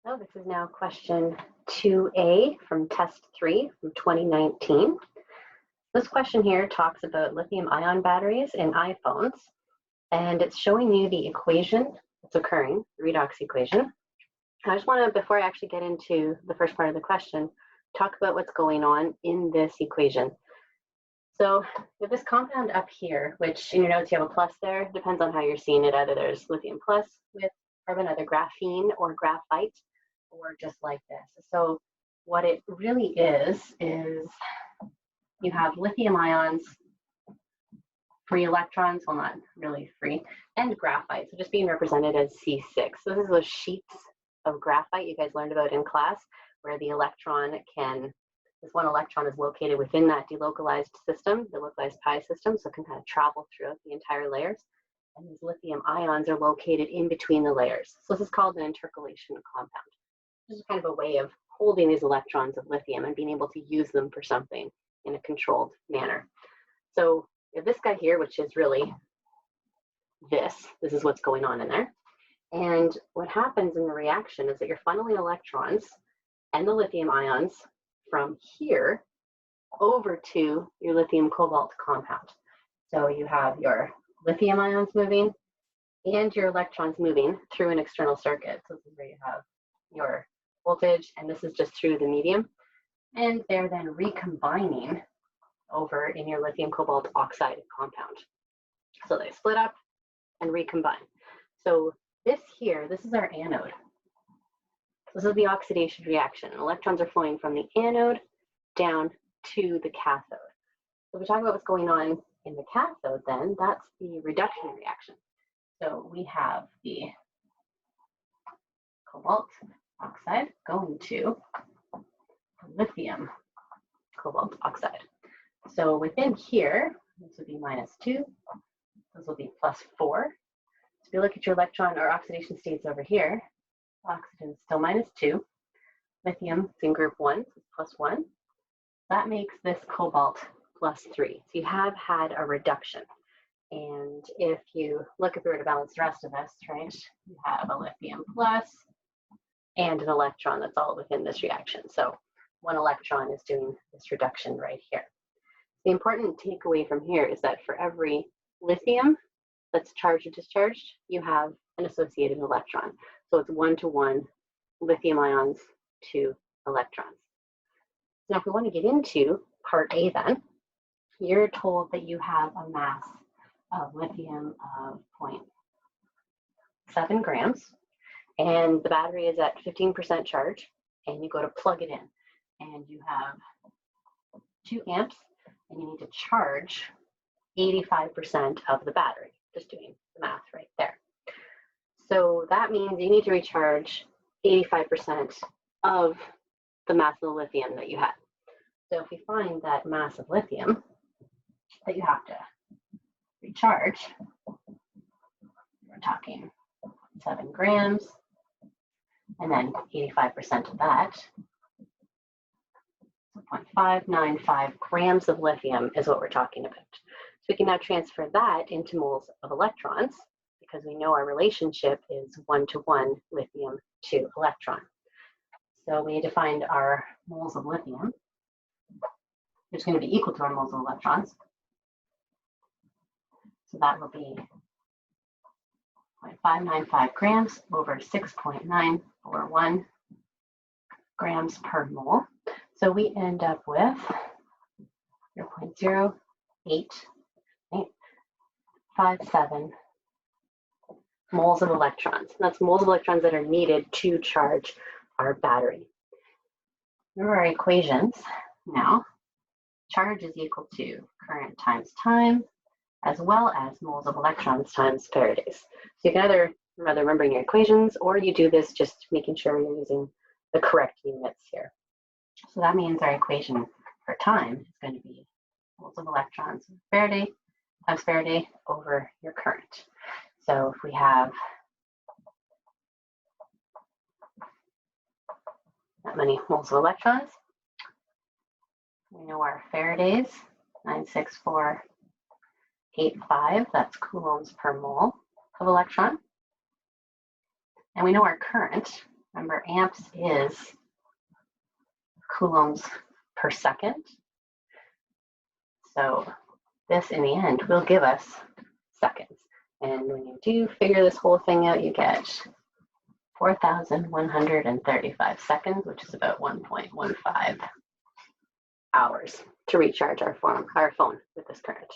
So this is now question 2A from test 3 from 2019. This question here talks about lithium-ion batteries in iPhones, and it's showing you the equation that's occurring, the redox equation. I just want to, before I actually get into the first part of the question, talk about what's going on in this equation. So with this compound up here, which in your notes you have a plus there, depends on how you're seeing it. Either there's lithium plus with carbon, either graphene or graphite, or just like this. So what it really is you have lithium ions, free electrons, well, not really free, and graphite, so just being represented as C6. So this is those sheets of graphite you guys learned about in class, where the electron can, this one electron is located within that delocalized system, the localized pi system, so it can kind of travel throughout the entire layers. And these lithium ions are located in between the layers. So this is called an intercalation compound. This is kind of a way of holding these electrons of lithium and being able to use them for something in a controlled manner. So this guy here, which is really this is what's going on in there. And what happens in the reaction is that you're funneling electrons and the lithium ions from here over to your lithium cobalt compound. So you have your lithium ions moving and your electrons moving through an external circuit. So this is where you have your voltage, and this is just through the medium. And they're then recombining over in your lithium cobalt oxide compound. So they split up and recombine. So this here, this is our anode. This is the oxidation reaction. Electrons are flowing from the anode down to the cathode. So if we talk about what's going on in the cathode, then that's the reduction reaction. So we have the cobalt oxide going to lithium cobalt oxide. So within here, this would be -2, this will be +4. So if you look at your electron or oxidation states over here, oxygen is still -2, lithium is in group 1, so it's +1. That makes this cobalt +3. So you have had a reduction. And if you look, if we were to balance the rest of this, right, you have a lithium plus and an electron that's all within this reaction. So one electron is doing this reduction right here. The important takeaway from here is that for every lithium that's charged or discharged, you have an associated electron. So it's 1-to-1 lithium ions to electrons. Now, if we want to get into part A then, you're told that you have a mass of lithium of 0.7 grams, and the battery is at 15% charge, and you go to plug it in, and you have 2 amps, and you need to charge 85% of the battery, just doing the math right there. So that means you need to recharge 85% of the mass of the lithium that you had. So if we find that mass of lithium that you have to recharge, we're talking 7 grams, and then 85% of that, so 0.595 grams of lithium is what we're talking about. So we can now transfer that into moles of electrons, because we know our relationship is 1-to-1 lithium to electron. So we need to find our moles of lithium. It's going to be equal to our moles of electrons. So that will be 0.595 grams over 6.941 grams per mole. So we end up with 0.08857 moles of electrons. That's moles of electrons that are needed to charge our battery. Remember our equations now. Charge is equal to current times time, as well as moles of electrons times Faradays. So you can either remembering your equations, or you do this just making sure you're using the correct units here. So that means our equation for time is going to be moles of electrons Faraday times Faraday over your current. So if we have that many moles of electrons, we know our Faradays, 96485, that's coulombs per mole of electron. And we know our current, Remember, amps is coulombs per second. So this in the end will give us seconds. And when you do figure this whole thing out, you get 4,135 seconds, which is about 1.15 hours to recharge our phone with this current.